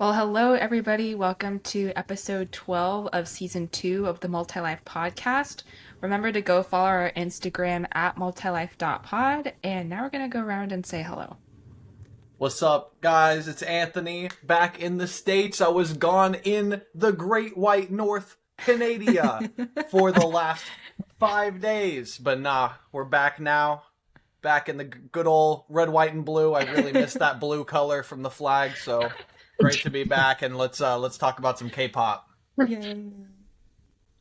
Well, hello, everybody. Welcome to episode 12 of season 2 of the Multilife podcast. Remember to go follow our Instagram at multilife.pod. And now we're going to go around and say hello. What's up, guys? It's Anthony back in the States. I was gone in the Great White North, Canada, for the last 5 days. But nah, we're back now. Back in the good old red, white, and blue. I really missed that blue color from the flag, so great to be back. And let's talk about some K-pop. Yay.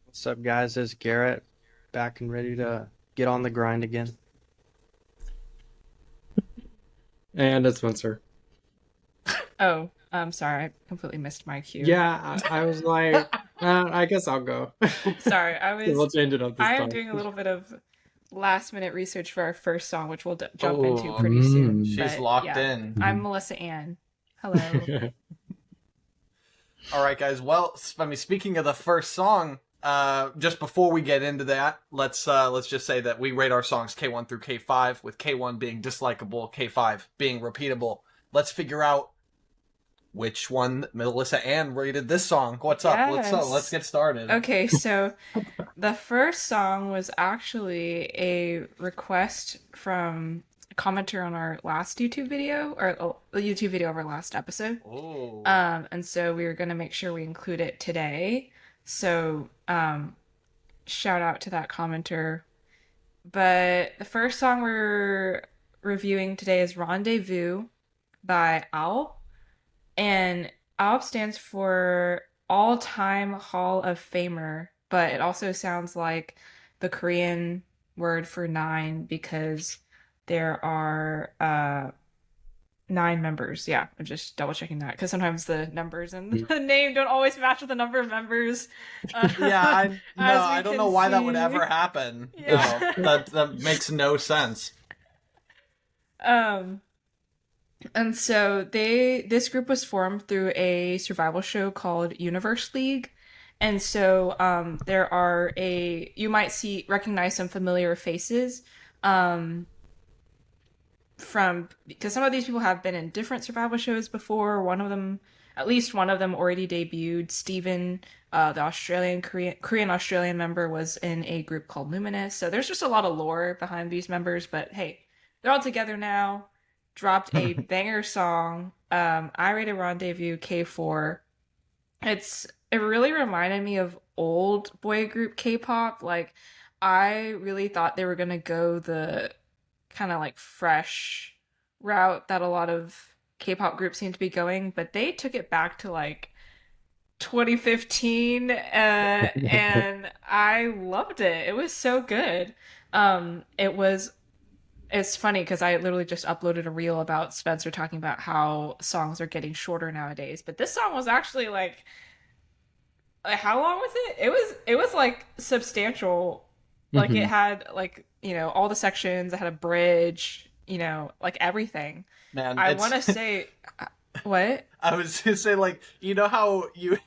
What's up, guys? It's Garrett, back and ready to get on the grind again. And it's Spencer. Oh, I'm sorry. I completely missed my cue. Yeah, I was like, I guess I'll go. Sorry, We'll change it up this I time. am doing a little bit of last-minute research for our first song, which we'll jump into Oh, pretty soon. She's But, locked yeah. in. I'm Melissa Ann. Hello. All right, guys. Well, I mean, speaking of the first song, just before we get into that, let's just say that we rate our songs K1 through K5, with K1 being dislikable, K5 being repeatable. Let's figure out which one Melissa Ann rated this song. What's up? Yes. Let's get started. Okay, so the first song was actually a request from a commenter on our last YouTube video, or the YouTube video of our last episode. Oh. And so we were going to make sure we include it today. So, shout out to that commenter. But the first song we're reviewing today is Rendezvous by AHOF. And AHOF stands for All-Time Hall of Famer, but it also sounds like the Korean word for 9 because there are 9 members. Yeah, I'm just double checking that because sometimes the numbers and the name don't always match with the number of members. Yeah, I don't know why that would see. ever happen. Yeah. No, that makes no sense. And so this group was formed through a survival show called Universe League. And so you might recognize some familiar faces because some of these people have been in different survival shows before. At least one of them already debuted. Steven, the Korean Australian member, was in a group called Luminous. So there's just a lot of lore behind these members, but hey, they're all together now. Dropped a banger song. I rated Rendezvous K4. It really reminded me of old boy group K-pop. Like, I really thought they were gonna go the kind of like fresh route that a lot of K-pop groups seem to be going, but they took it back to like 2015, and I loved it. It was so good. It's funny because I literally just uploaded a reel about Spencer talking about how songs are getting shorter nowadays. But this song was actually like how long was it? It was like substantial. Like it had like, all the sections, it had a bridge, like everything. Man, I want to say what? I was gonna say, like, you know how you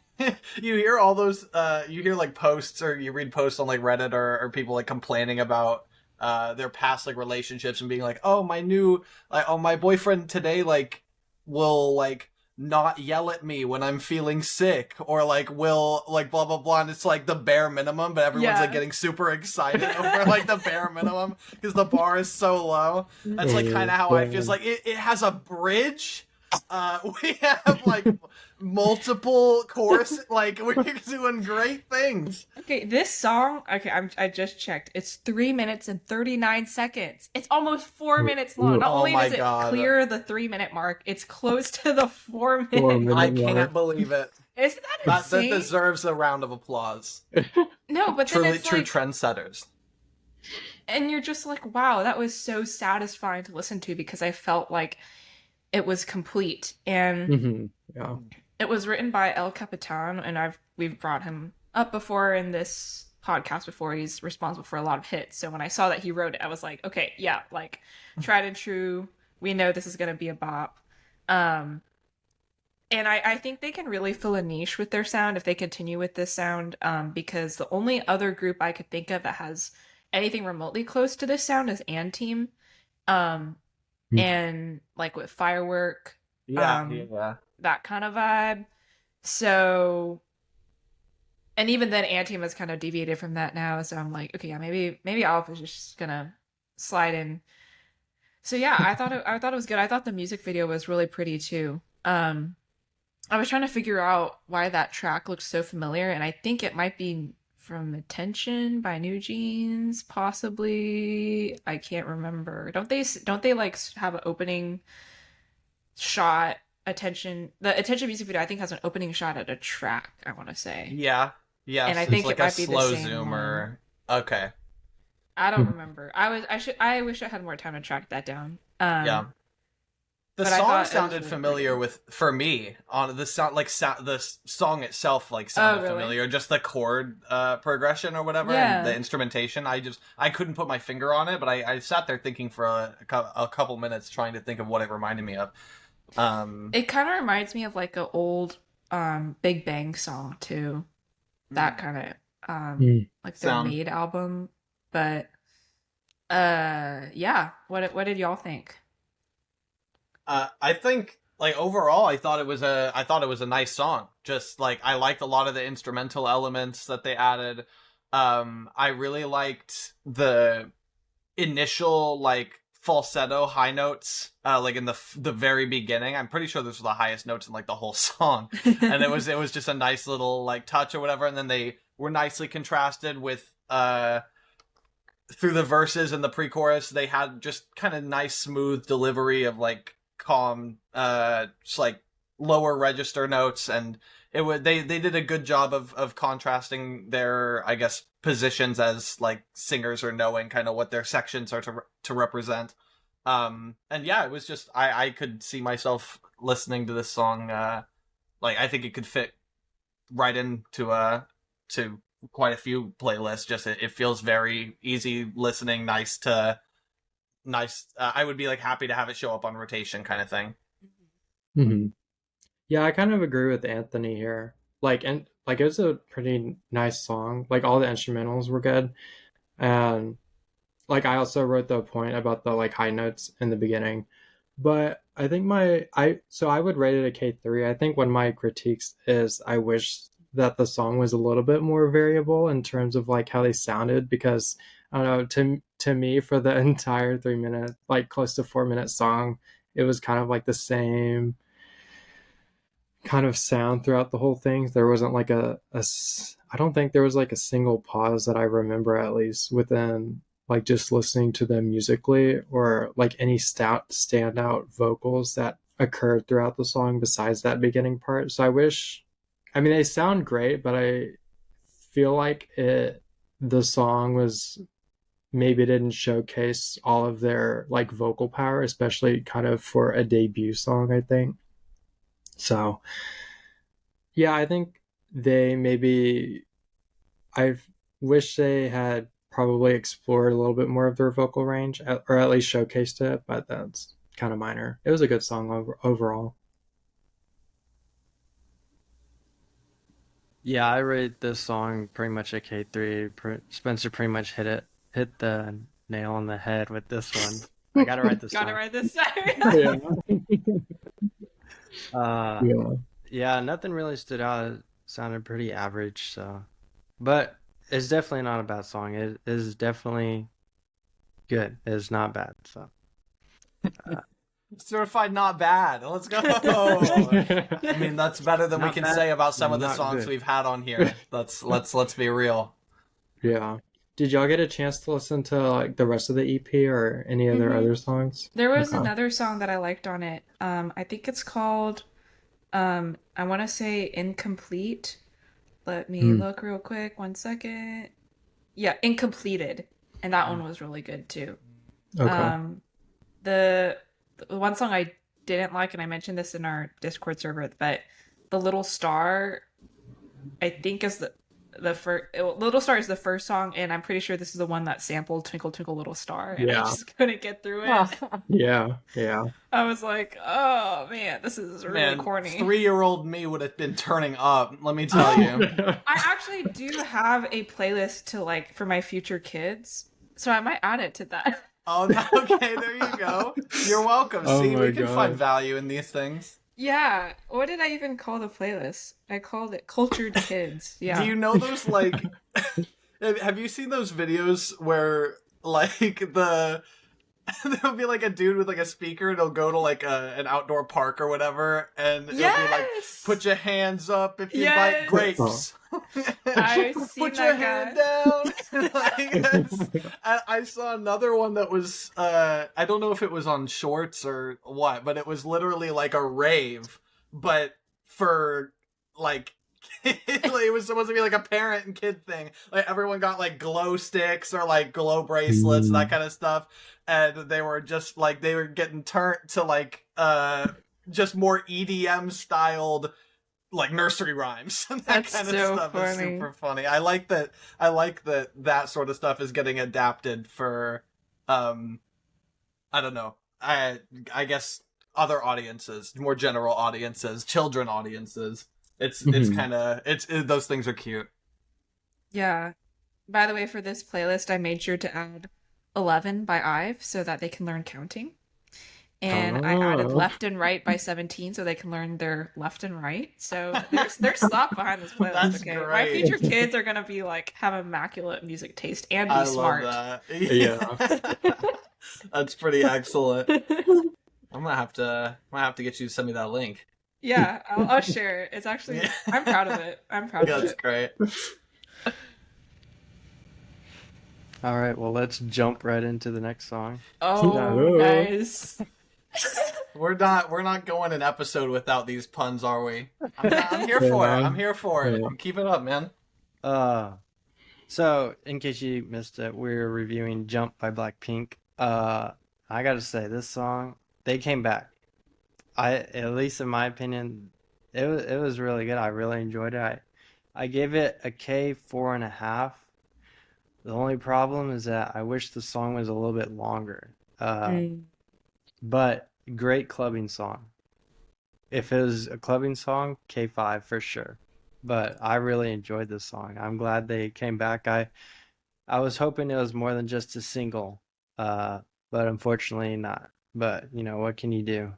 you hear all those you hear like posts, or you read posts on like Reddit, or people like complaining about their past like relationships and being like, oh, my boyfriend today like will like not yell at me when I'm feeling sick, or like will like blah blah blah, and it's like the bare minimum, but everyone's like getting super excited over like the bare minimum because the bar is so low. That's like kind of how I feel. It's like it has a bridge. We have like multiple chorus, like we're doing great things. Okay, this song, I just checked. It's 3 minutes and 39 seconds. It's almost 4 minutes long. Not only does it clear the 3-minute mark, it's close to the 4-minute. I can't believe it. Isn't that insane? That deserves a round of applause. No, but then it's True like, trendsetters. and you're just like, wow, that was so satisfying to listen to because I felt like it was complete. And Yeah. it was written by El Capitan, and we've brought him up before in this podcast before. He's responsible for a lot of hits. So when I saw that he wrote it, I was like, okay, yeah, like tried and true. We know this is gonna be a bop. And I think they can really fill a niche with their sound if they continue with this sound. Because the only other group I could think of that has anything remotely close to this sound is Team. And like with Firework, Yeah. that kind of vibe. So, and even then, Antium has kind of deviated from that now. So I'm like, okay, yeah, maybe AHOF is just gonna slide in. So yeah, I thought it was good. I thought the music video was really pretty too. I was trying to figure out why that track looked so familiar, and I think it might be from Attention by New Jeans, possibly. I can't remember. Don't they like have an opening shot? The Attention music video I think has an opening shot at a track, I want to say. Yeah. And I Yes, it's think like it a might be the slow same zoom one. or okay. I don't remember. I wish I had more time to track that down. Yeah. The but I song thought it was sounded really familiar pretty. for me on the sound the song itself like sounded really? familiar, just the chord progression or whatever and Yeah. the instrumentation. I couldn't put my finger on it, but I sat there thinking for a couple minutes trying to think of what it reminded me of. It kind of reminds me of like an old Big Bang song too. That kind of like their Sound. Made album, but yeah. What did y'all think? I think like overall I thought it was a nice song. Just like I liked a lot of the instrumental elements that they added. I really liked the initial like falsetto high notes like in the very beginning. I'm pretty sure those were the highest notes in like the whole song. And it was just a nice little like touch or whatever, and then they were nicely contrasted with through the verses and the pre-chorus. They had just kind of nice smooth delivery of like calm just like lower register notes, and they did a good job of contrasting their, I guess, positions as like singers or knowing kind of what their sections are to represent. And yeah, it was just I could see myself listening to this song. Like I think it could fit right into to quite a few playlists. Just it feels very easy listening, nice. I would be like happy to have it show up on rotation, kind of thing. Hmm. Yeah, I kind of agree with Anthony here. Like it was a pretty nice song. Like all the instrumentals were good, and like I also wrote the point about the like high notes in the beginning. But I think I would rate it a K3. I think one of my critiques is I wish that the song was a little bit more variable in terms of like how they sounded, because I don't know, to me for the entire 3 minute, like close to 4 minute song, it was kind of like the same kind of sound throughout the whole thing. There wasn't like I don't think there was like a single pause that I remember, at least within like just listening to them musically, or like any standout vocals that occurred throughout the song besides that beginning part. So I mean, they sound great, but I feel like the song was maybe didn't showcase all of their like vocal power, especially kind of for a debut song, I think. So yeah, I think I wish they had probably explored a little bit more of their vocal range, or at least showcased it, but that's kind of minor. It was a good song overall. Yeah, I rate this song pretty much a K3. Spencer pretty much hit the nail on the head with this one. I gotta write this Gotta song. write this down. Yeah. Yeah, nothing really stood out. It sounded pretty average, so. But it's definitely not a bad song. It is definitely good. It's not bad, so. Certified not bad. Let's go. I mean, that's better than we Not can bad, say about some of the not songs good. we've had on here. Let's be real. Yeah. Did y'all get a chance to listen to like the rest of the EP or any of their Mhm. other songs? There was Okay. another song that I liked on it. I think it's called I want to say Incomplete. Let me look real quick. 1 second. Yeah, Incompleted. And that one was really good too. Okay. The one song I didn't like, and I mentioned this in our Discord server, but The Little Star, I think is the first. Little Star is the first song, and I'm pretty sure this is the one that sampled Twinkle Twinkle Little Star, and I Yeah. just couldn't get through it. Yeah. I was like, oh man, this is really Man, corny. 3-year-old me would have been turning up. Let me tell you. I actually do have a playlist to like for my future kids, so I might add it to that. Oh, no, okay, there you go. You're welcome. Oh See, my we can God. find value in these things. Yeah. What did I even call the playlist? I called it Cultured Kids. Do Yeah. you know those like? Have you seen those videos where like there'll be like a dude with like a speaker and he'll go to like an outdoor park or whatever and it'll be like, Yes. put your hands up if you like Yes. grapes. I've seen Put your that hand guy. down. Like, I saw another one that was I don't know if it was on Shorts or what, but it was literally like a rave, but for like it was supposed to be like a parent and kid thing. Like everyone got like glow sticks or like glow bracelets and that kind of stuff, and they were just like they were getting turned to like just more EDM styled like nursery rhymes and that That's kind of so stuff is funny. super funny. I like that sort of stuff is getting adapted for I don't know. I guess other audiences, more general audiences, children audiences. It's Mhm. kind of those things are cute. Yeah. By the way, for this playlist, I made sure to add 11 by IVE so that they can learn counting. And I added Oh. left and right by 17 so they can learn their left and right. So there's thought behind this playlist, That's okay? My great. future kids are gonna be like have immaculate music taste and be I smart. love that. Yeah. That's pretty excellent. I'm gonna have to get you to send me that link. Yeah, I'll share it. It's actually Yeah. I'm proud of it. I'm proud of That's it. great. All right, well, let's jump right into the next song. Oh, nice. We're not going an episode without these puns, are we? I'm here for it. I'm here for it. Yeah. Keep it up, man. So in case you missed it, we're reviewing Jump by BLACKPINK. I gotta say, this song, they came back. At least in my opinion, it was really good. I really enjoyed it. I gave it a K 4.5. The only problem is that I wish the song was a little bit longer. But great clubbing song. If it was a clubbing song, K5 for sure. But I really enjoyed this song. I'm glad they came back. I was hoping it was more than just a single, but unfortunately not. But you know, what can you do?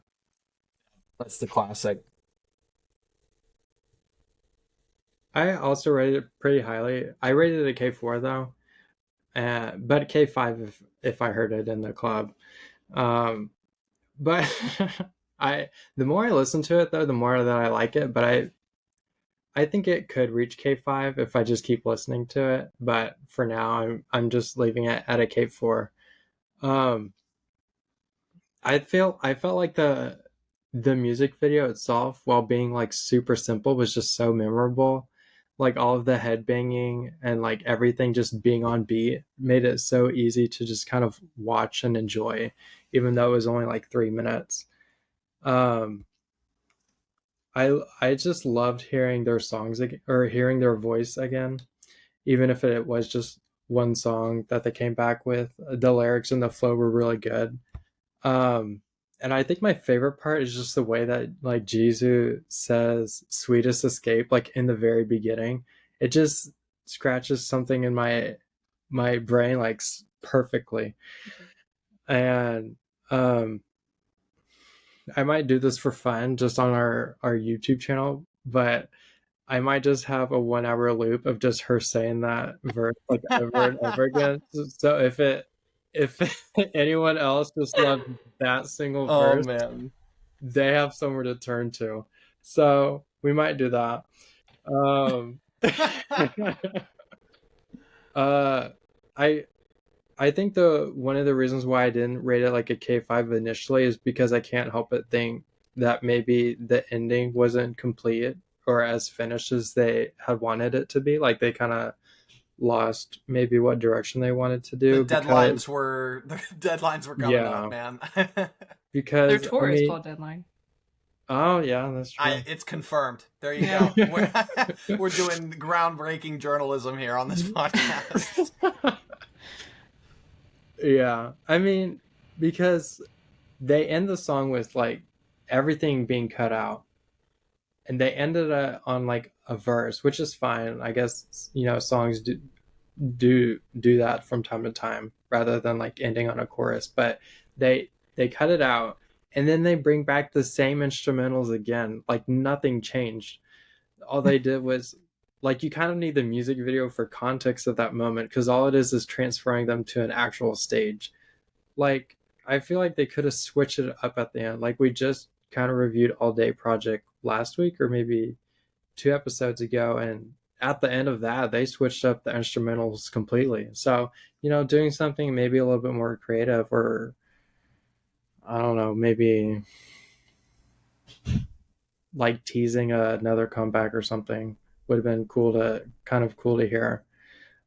That's the classic. I also rated it pretty highly. I rated it a K4 though, but K5 if I heard it in the club. But the more I listen to it though, the more that I like it. But I think it could reach K5 if I just keep listening to it. But for now, I'm just leaving it at a K4. Um, I felt like the music video itself, while being like super simple, was just so memorable. Like all of the headbanging and like everything just being on beat made it so easy to just kind of watch and enjoy, even though it was only like 3 minutes. Um, I just loved hearing their songs again, or hearing their voice again, even if it was just one song that they came back with. The lyrics and the flow were really good. Um, and I think my favorite part is just the way that like Jisoo says "sweetest escape" like in the very beginning. It just scratches something in my brain like perfectly. And I might do this for fun just on our YouTube channel, but I might just have a 1 hour loop of just her saying that verse like over and over again. So if anyone else just loves that single Oh verse, man. they have somewhere to turn to. So we might do that. Um, uh, I I think the one of the reasons why I didn't rate it like a K5 initially is because I can't help but think that maybe the ending wasn't complete or as finished as they had wanted it to be. Like they kind of lost maybe what direction they wanted to The do because deadlines were coming up, yeah, man. Their because I tour is mean, called Deadline. oh yeah, that's true. It's confirmed. There you Yeah. go. We're doing groundbreaking journalism here on this podcast. Yeah, I mean, because they end the song with like everything being cut out, and they ended it on like a verse, which is fine. I guess you know songs do that from time to time, rather than like ending on a chorus. But they cut it out, and then they bring back the same instrumentals again. Like nothing changed. All they did was, like, you kind of need the music video for context of that moment, because all it is transferring them to an actual stage. Like, I feel like they could have switched it up at the end. Like, we just kind of reviewed All Day Project last week, or maybe 2 episodes ago, and at the end of that, they switched up the instrumentals completely. So, doing something maybe a little bit more creative, or I don't know, maybe like teasing another comeback or something would have been cool to hear.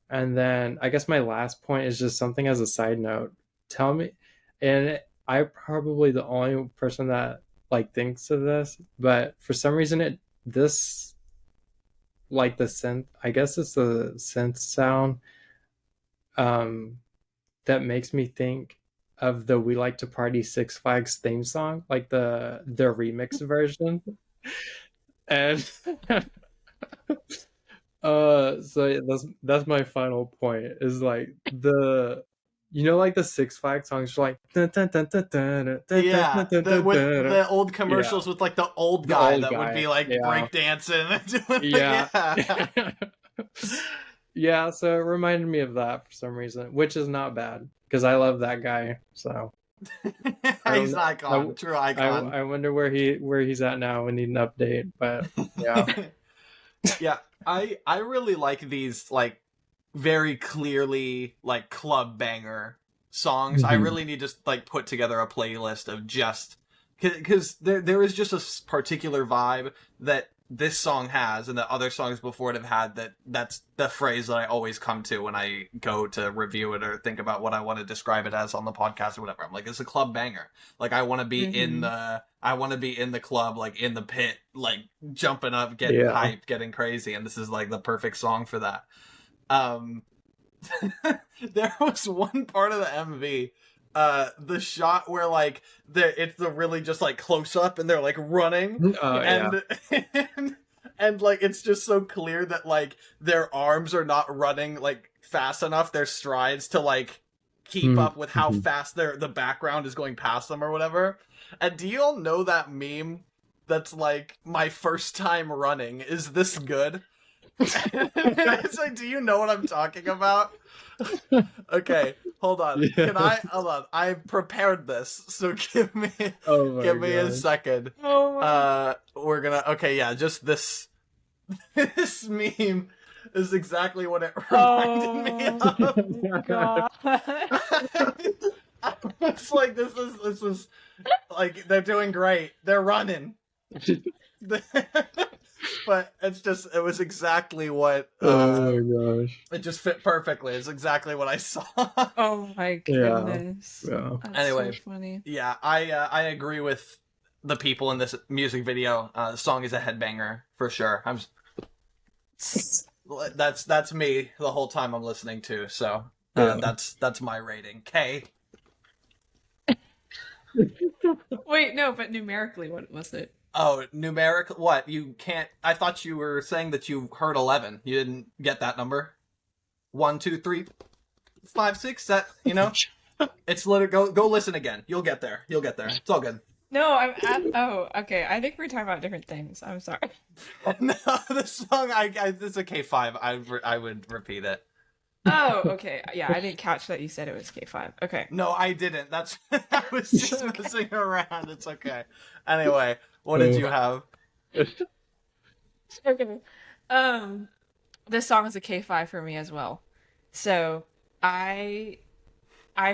And then I guess my last point is just something as a side note. Tell me, and I'm probably the only person that like thinks of this, but for some reason this like the synth, I guess it's the synth sound um that makes me think of the We Like to Party Six Flags theme song, like the remix version. And so that's my final point, is like like the Six Flags songs are like dun, dun, dun, dun, dun, dun, dun, Yeah, dun, dun, with dun, dun. the old commercials Yeah, with like the old the guy old that would guy. be like Yeah. breakdancing and doing Yeah. yeah. Yeah, so it reminded me of that for some reason, which is not bad because I love that guy. So I He's don't an icon, true icon. I wonder where he's at now. We need an update, but yeah. Yeah, I really like these like very clearly like club banger songs. I Mhm. really need to like put together a playlist of just because there is just a particular vibe that this song has and that other songs before it have had, that's the phrase that I always come to when I go to review it or think about what I want to describe it as on the podcast or whatever. I'm like, it's a club banger. Like I want to be in the club, like in the pit, like jumping up, getting Yeah. hyped, getting crazy, and this is like the perfect song for that. Um there was one part of the MV, the shot where like it's the really just like close up and they're like running Yeah. and like it's just so clear that like their arms are not running like fast enough, their strides to like keep up with how fast the background is going past them or whatever. And do you all know that meme that's like, my first time running, is this good? It's like, do you know what I'm talking about? Okay, hold on. Yeah. Hold on? I prepared this, so give me a second. Oh We're gonna. Okay, yeah, just this. This meme is exactly what it reminded me of. my god. It's like this is like they're doing great. They're running. But it was exactly what Oh my gosh. it just fit perfectly. It's exactly what I saw. Oh my goodness. Yeah. That's Anyway, so funny. yeah, I agree with the people in this music video. The song is a headbanger for sure. That's me the whole time I'm listening to. So that's my rating. K. Wait, no, but numerically, what was it? Oh, numeric? What? You can't. I thought you were saying that you heard 11. You didn't get that number. 1, 2, 3, 5, 6. That it's literally go listen again. You'll get there. It's all good. No, I'm at. Oh, okay. I think we're talking about different things. I'm sorry. No, the song it's a K5. I would repeat it. Oh, okay. Yeah, I didn't catch that you said it was K5. Okay. No, I didn't. That's I was just messing around. It's okay. Anyway, what did you have? Okay. This song is a K5 for me as well. So I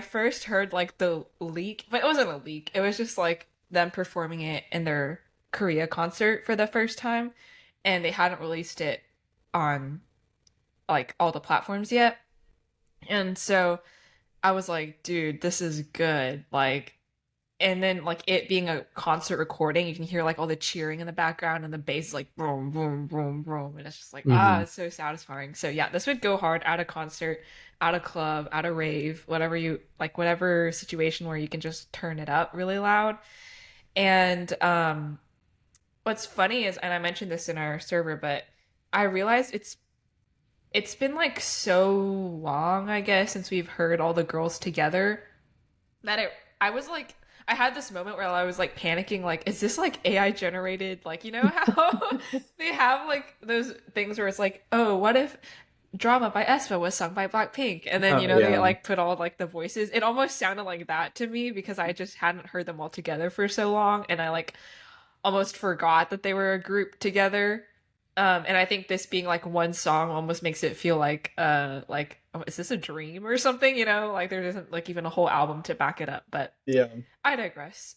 first heard like the leak, but it wasn't a leak. It was just like them performing it in their Korea concert for the first time, and they hadn't released it on like all the platforms yet. And so I was like, dude, this is good. Like, and then like it being a concert recording, you can hear like all the cheering in the background and the bass is like boom, boom, boom, boom. And it's just like, it's so satisfying. So yeah, this would go hard at a concert, at a club, at a rave, whatever situation where you can just turn it up really loud. And what's funny is, and I mentioned this in our server, but I realized it's been like so long, I guess, since we've heard all the girls together that I was like, I had this moment where I was like panicking, like, is this like AI generated? Like, you know how they have like those things where it's like, oh, what if Drama by aespa was sung by Blackpink? And then, Oh you know, they yeah. like put all like the voices. It almost sounded like that to me because I just hadn't heard them all together for so long. And I like almost forgot that they were a group together. And I think this being like one song almost makes it feel like oh, is this a dream or something? You know, like there isn't like even a whole album to back it up. But Yeah. I digress.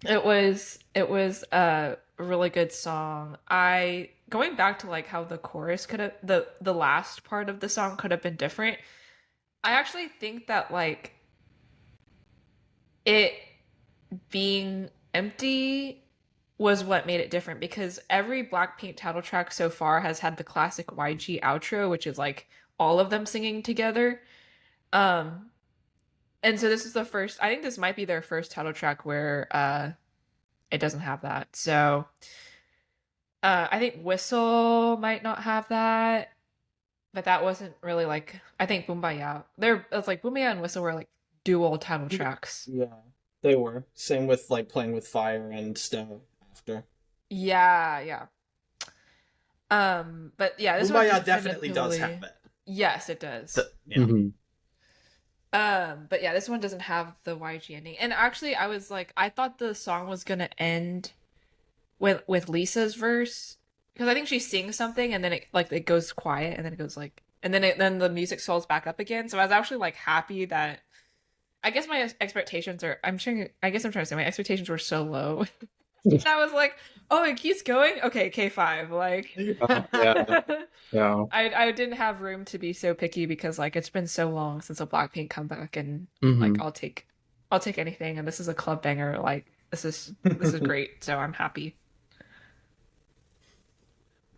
It was a really good song. I going back to like how the chorus could have the last part of the song could have been different. I actually think that like it being empty was what made it different because every Blackpink title track so far has had the classic YG outro, which is like all of them singing together. Um, and so this is the first. I think this might be their first title track where it doesn't have that. So I think Whistle might not have that, but that wasn't really like. I think Boombayah. It's like Boombayah and Whistle were like dual title tracks. Yeah, they were. Same with like Playing with Fire and stuff after. Yeah, yeah. But yeah, this one Kumbaya definitely does have it. Yes, it does. Yeah. Mm-hmm. But yeah, this one doesn't have the YG ending. And actually, I was like, I thought the song was gonna end with Lisa's verse because I think she sings something and then it goes quiet and then it goes like and then the music swells back up again. So I was actually like happy that I guess my expectations are I guess I'm trying to say my expectations were so low. And I was like, oh, it keeps going? Okay, K5. Like Yeah. Yeah. I didn't have room to be so picky because like it's been so long since a Blackpink comeback and like Mm-hmm. I'll take anything and this is a club banger. Like this is great. So I'm happy.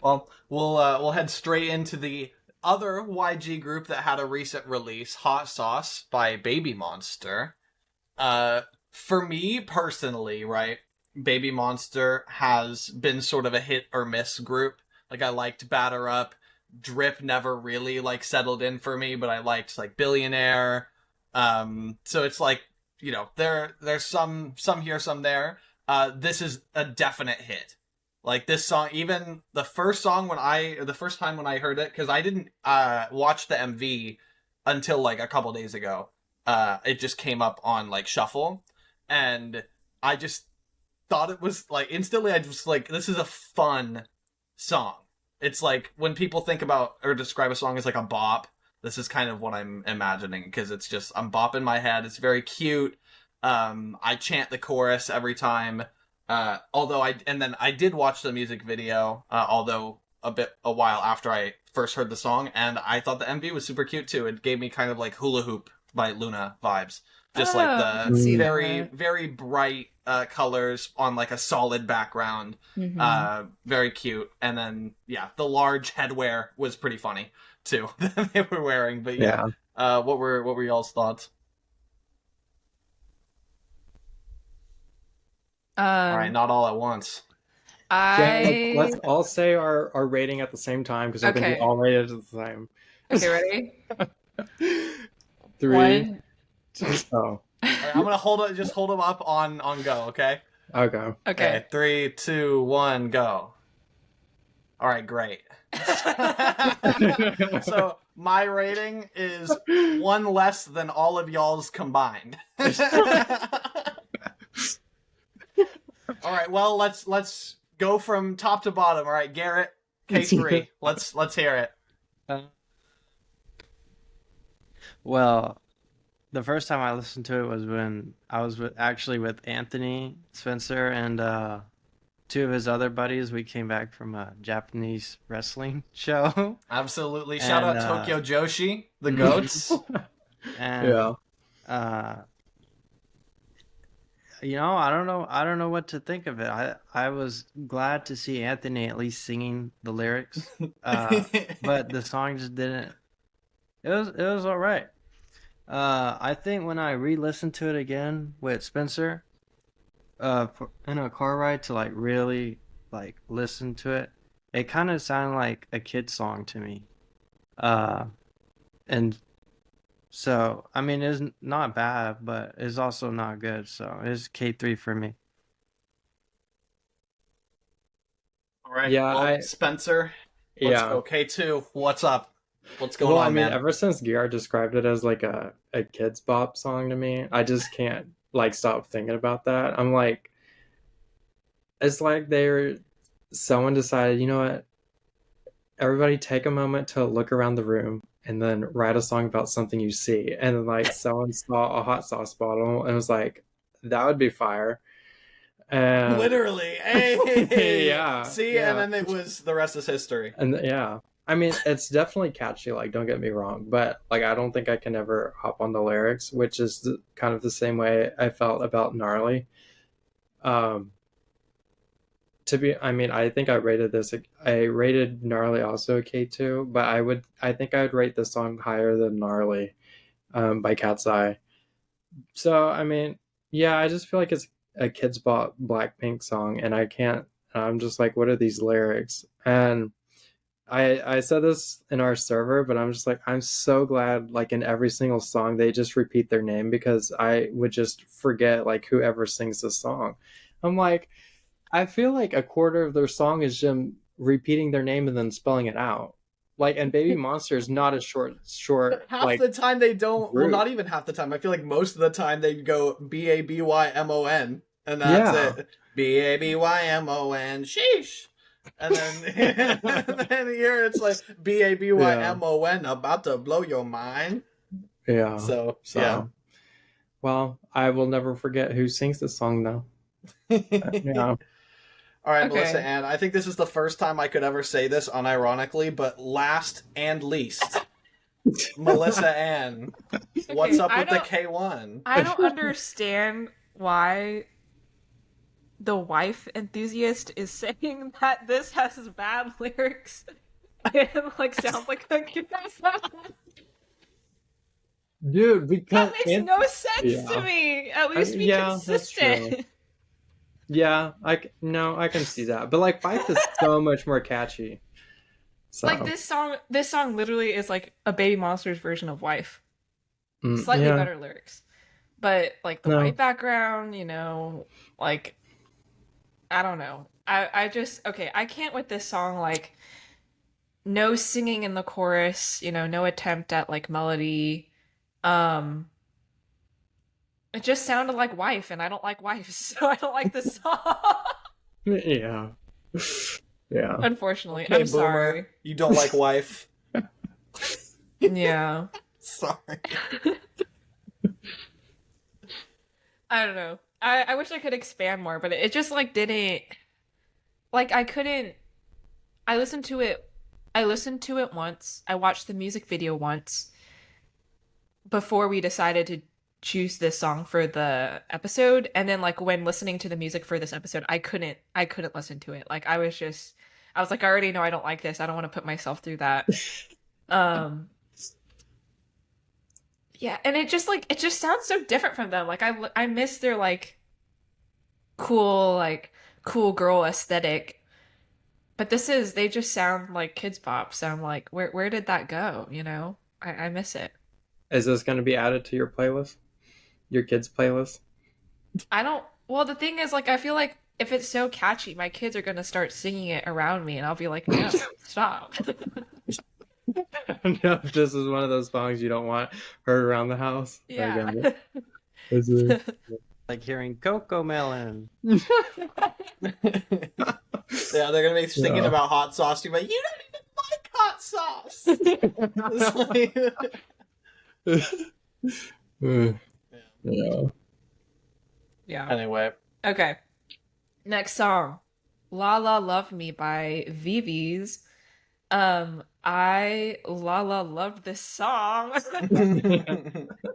Well, we'll head straight into the other YG group that had a recent release, Hot Sauce by BABYMONSTER. For me personally, right, BABYMONSTER has been sort of a hit or miss group. Like I liked Batter Up, Drip never really like settled in for me, but I liked like Billionaire. So it's like there's some here, some there. This is a definite hit. Like this song, even the first time when I heard it, because I didn't watch the MV until like a couple days ago. It just came up on like shuffle, and I just thought it was like instantly. I just like this is a fun song. It's like when people think about or describe a song as like a bop. This is kind of what I'm imagining because it's just I'm bopping my head. It's very cute. I chant the chorus every time. Although I did watch the music video, although a while after I first heard the song, and I thought the MV was super cute too. It gave me kind of like Hula Hoop by Luna vibes, just like I the can see very that. very bright colors on like a solid background. Mhm. Very cute, and then yeah, the large headwear was pretty funny too that they were wearing. But yeah, Yeah. what were y'all's thoughts? All right, Um, not all at once. Yeah, I let's all say our rating at the same time because I think we okay. all rated it the Okay, ready? same. Three. One. Oh, All right, I'm gonna hold them up on go. Okay. okay. Okay. 3, 2, 1, go. All right, great. So my rating is one less than all of y'all's combined. All right, well let's go from top to bottom. All right, Garrett, K3. Let's hear it. Uh, well, the first time I listened to it was when I was actually with Anthony Spencer and two of his other buddies. We came back from a Japanese wrestling show, Absolutely. Shout and out Tokyo Joshi, the mhm. goats. and Yeah. uh, I don't know what to think of it. I was glad to see Anthony at least singing the lyrics, but the song just didn't. It was all right. I think when I re-listened to it again with Spencer, in a car ride to like really like listen to it, it kind of sounded like a kid song to me. Uh, and So, I mean, it's not bad, but it's also not good. So, it's K3 for me. All right. Yeah, Well, Spencer, let's yeah. go. K2, what's up? What's going Well, I on, mean, man? ever since Gear described it as like a kids bop song to me, I just can't like stop thinking about that. I'm like, it's like someone decided, you know what? Everybody take a moment to look around the room and then write a song about something you see. And then like someone saw a hot sauce bottle and was like, that would be fire. And Literally. Hey. yeah, See, and yeah. then it was the rest is history. And yeah, I mean, it's definitely catchy. Like, don't get me wrong, but like, I don't think I can ever hop on the lyrics, which is kind of the same way I felt about Gnarly. Um, I mean, I think I rated this. I rated Gnarly also a K2, but I think I would rate this song higher than Gnarly, by Cat's Eye. So, I mean, yeah, I just feel like it's a Kids Bop Blackpink song, and I'm just like, what are these lyrics? And I said this in our server, but I'm just like, I'm so glad like in every single song they just repeat their name, because I would just forget like whoever sings the song. I'm like, I feel like a quarter of their song is them repeating their name and then spelling it out. Like, and Baby Monster is not a short Half like the time they don't. Well, group. not even half the time. I feel like most of the time they go BABYMON, and that's Yeah. it. BABYMON. Sheesh. And then, and then here it's like BABYMON, about to blow your mind. Yeah. So So, yeah. well, I will never forget who sings this song though. Yeah. All right, Okay. Melissa Ann. I think this is the first time I could ever say this unironically, but last and least, Melissa Ann. What's Okay, up I with the don't- K1? I don't understand why the wife enthusiast is saying that this has bad lyrics and like sounds like a kid. Dude, because That makes no sense to yeah. me. At least be yeah, that's true. consistent. Yeah, no, I can see that. But like Fife is so much more catchy. So, Like this song literally is like a Baby Monsters version of Wife. Slightly yeah. better lyrics. But like the No. white background, like I don't know. I just okay, I can't with this song, like no singing in the chorus, no attempt at like melody. Um it just sounded like Wife, and I don't like Wife, so I don't like this song. Yeah. Yeah. Unfortunately. Okay, I'm sorry. Boomer, you don't like wife. Yeah. Sorry. I don't know. I wish I could expand more, but it just like didn't like I couldn't I listened to it once. I watched the music video once before we decided to choose this song for the episode, and then like when listening to the music for this episode, I couldn't listen to it. Like I was like, I already know I don't like this. I don't want to put myself through that. Yeah, and it just sounds so different from them. Like I miss their like cool girl aesthetic. But they just sound like kids pop. So I'm like, where did that go? I miss it. Is this going to be added to your playlist? Your kids' playlist? Well, the thing is, like, I feel like if it's so catchy, my kids are gonna start singing it around me, and I'll be like, no, stop. No, this is one of those songs you don't want heard around the house. Yeah. This is... Like hearing Coco Melon. Yeah, they're gonna be thinking Yeah. about hot sauce. You're like, you don't even like hot sauce. Yeah. Yeah. Anyway, Okay. Next song, "La La Love Me" by VIVIZ. I loved this song.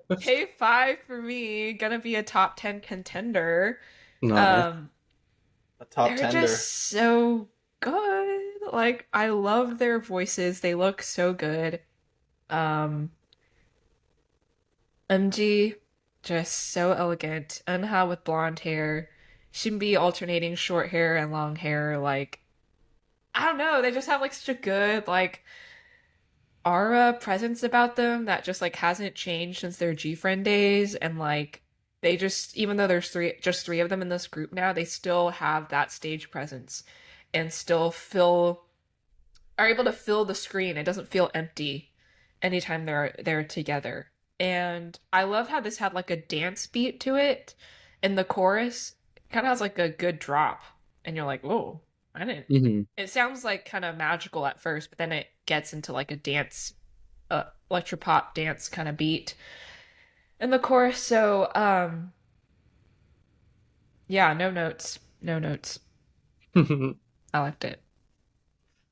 K5 for me, gonna be a top 10 contender. Nice. a top They're tender. just so good. Like I love their voices. They look so good. MG, just so elegant. Unha with blonde hair. Shinbi alternating short hair and long hair. Like I don't know. They just have like such a good like aura presence about them that just like hasn't changed since their G-Friend days, and like they just, even though there's just three of them in this group now, they still have that stage presence and still are able to fill the screen. It doesn't feel empty anytime they're together. And I love how this had like a dance beat to it in the chorus. It kind of has like a good drop, and you're like, "Whoa, I didn't." Hmm. It sounds like kind of magical at first, but then it gets into like a dance, electropop dance kind of beat in the chorus. So, yeah, no notes, no notes. I liked it.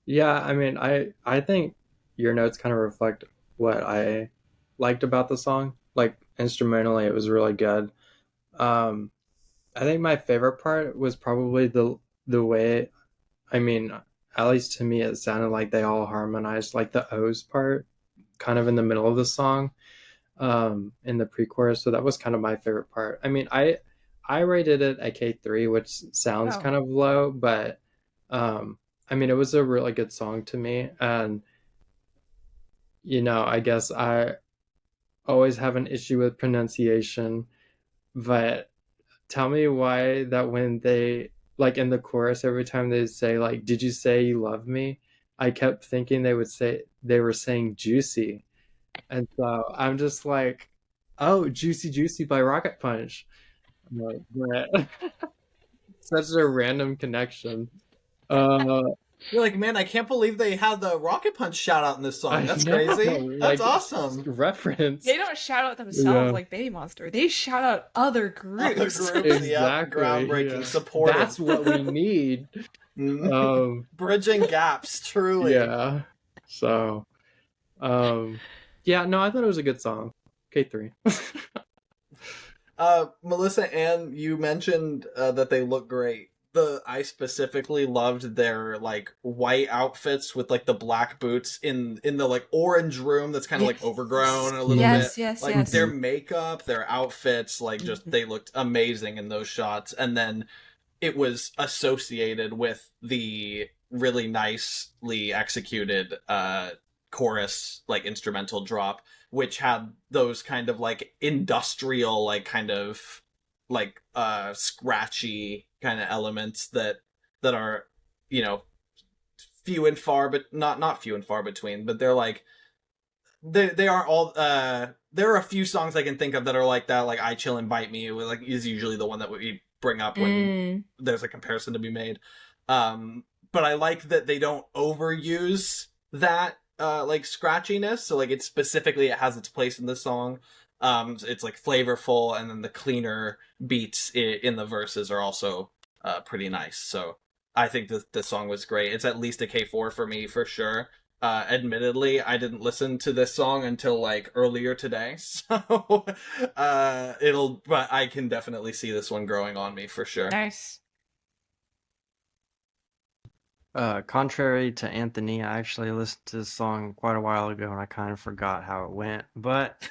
Yeah, I mean, I think your notes kind of reflect what I liked about the song. Like instrumentally, it was really good. Um, I think my favorite part was probably the way, I mean, at least to me, it sounded like they all harmonized, like the O's part, kind of in the middle of the song, in the pre-chorus. So that was kind of my favorite part. I mean, I rated it a K3, which sounds Oh, kind of low, but I mean, it was a really good song to me, and I guess I always have an issue with pronunciation, but tell me why that when they like in the chorus every time they say like did you say you love me, I kept thinking they were saying juicy, and so I'm just like, oh, juicy juicy by Rocket Punch. I'm like, "What?" Such a random connection. uh You're like, man, I can't believe they had the Rocket Punch shout out in this song. I That's know, crazy. That's like awesome. reference. they don't shout out themselves Yeah. like Baby Monster. They shout out other Other groups. groups, yep, Exactly. groundbreaking, Yeah. supportive. That's what we need. Um, Bridging gaps, truly. yeah. So, yeah, no, I thought it was a good song. K3. Melissa Ann, you mentioned that they look great. I specifically loved their like white outfits with like the black boots in the like orange room that's kind of like overgrown a little bit. Yes, yes, Like yes. their makeup, their outfits, like just they looked amazing in those shots. And then it was associated with the really nicely executed chorus, like instrumental drop, which had those kind of like industrial, like kind of like scratchy kind of elements that are, you know, few and far, but not few and far between, but they're like they aren't all there are a few songs I can think of that are like that, like I Chill and Bite Me like is usually the one that we bring up when there's a comparison to be made. But I like that they don't overuse that like scratchiness, so like it specifically it has its place in the song. It's like flavorful, and then the cleaner beats in the verses are also pretty nice. So I think that the song was great. It's at least a K4 for me for sure. Admittedly, I didn't listen to this song until like earlier today, so but I can definitely see this one growing on me for sure. Nice. Contrary to Anthony, I actually listened to this song quite a while ago and I kind of forgot how it went. But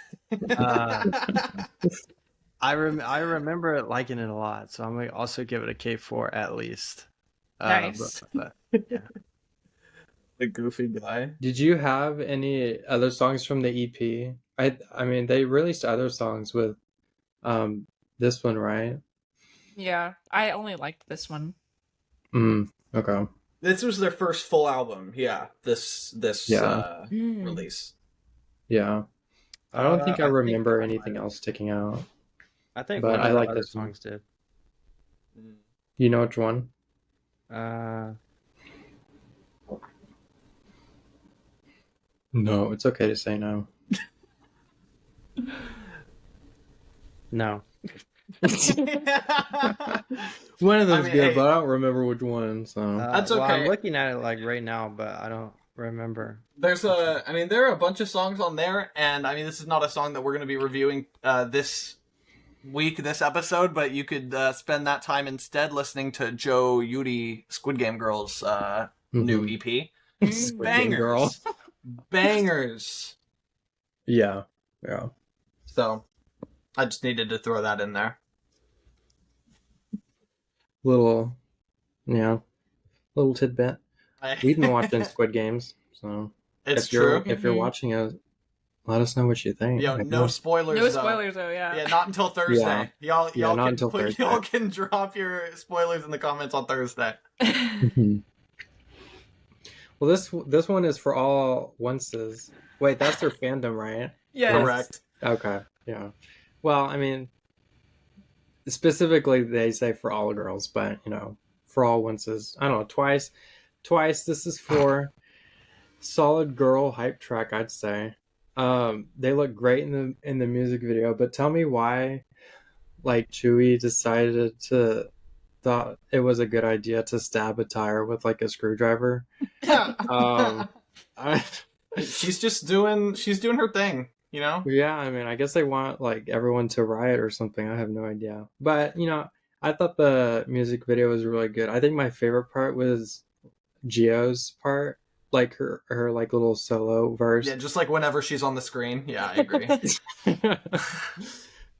I remember it liking it a lot, so I'm gonna also give it a K4 at least. Nice. But yeah. The goofy guy. Did you have any other songs from the EP? I mean, they released other songs with this one, right? Yeah, I only liked this one. Okay. This was their first full album. Yeah, this Yeah. release. Yeah. I don't think I I think remember I anything might have. else sticking out. I think But one I of the like other this one. songs did. You know which one? No, it's okay to say no. No. One of them's mean, good, hey, but I don't remember which one. So That's Well, I'm okay. looking at it like right now, but I don't remember. there are a bunch of songs on there, and I mean, this is not a song that we're going to be reviewing this week, this episode, but you could spend that time instead listening to Joe Yuri Squid Game Girls new EP. Squid Game Girl. Bangers. Bangers. Yeah. So I just needed to throw that in there. Little tidbit. We've been watching Squid Games, so It's if you're true. if you're watching it, let us know what you think. Yo, Like, no spoilers. No though. spoilers though. Yeah. Yeah, not until Thursday. Y'all not can until Thursday. y'all can drop your spoilers in the comments on Thursday. Mhm. Well, this one is for all onces. Wait, that's their fandom, right? Yes. Correct. Okay. Yeah. Well, I mean, specifically they say for all girls, but for all onces. I don't know. Twice. This is for solid girl hype track, I'd say. They look great in the music video, but tell me why, like, Chewie decided to thought it was a good idea to stab a tire with like a screwdriver. I, She's doing her thing, you know? yeah, I mean, I guess they want like everyone to riot or something. I have no idea, but I thought the music video was really good. I think my favorite part was Gio's part, like her like little solo verse. Yeah, just like whenever she's on the screen. Yeah, I agree.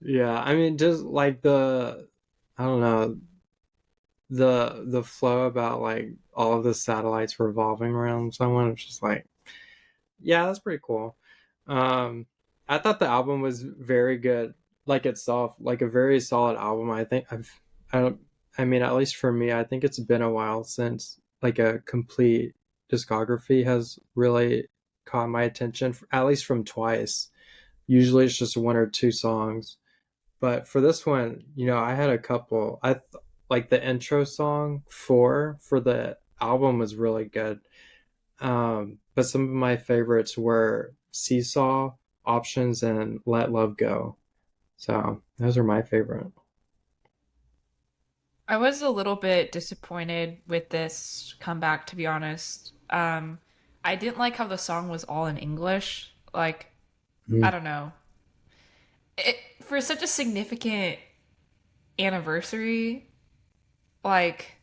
Yeah, I mean, just like I don't know, the flow about like all of the satellites revolving around someone. It's just like, yeah, that's pretty cool. I thought the album was very good, like itself, like a very solid album. I think I mean, at least for me, I think it's been a while since like a complete discography has really caught my attention, at least from Twice. Usually it's just one or two songs, but for this one, I had a couple. Like the intro song for the album was really good. But some of my favorites were Seesaw, Options, and Let Love Go. So those are my favorite. I was a little bit disappointed with this comeback, to be honest. I didn't like how the song was all in English. Like, I don't know. For such a significant anniversary, like,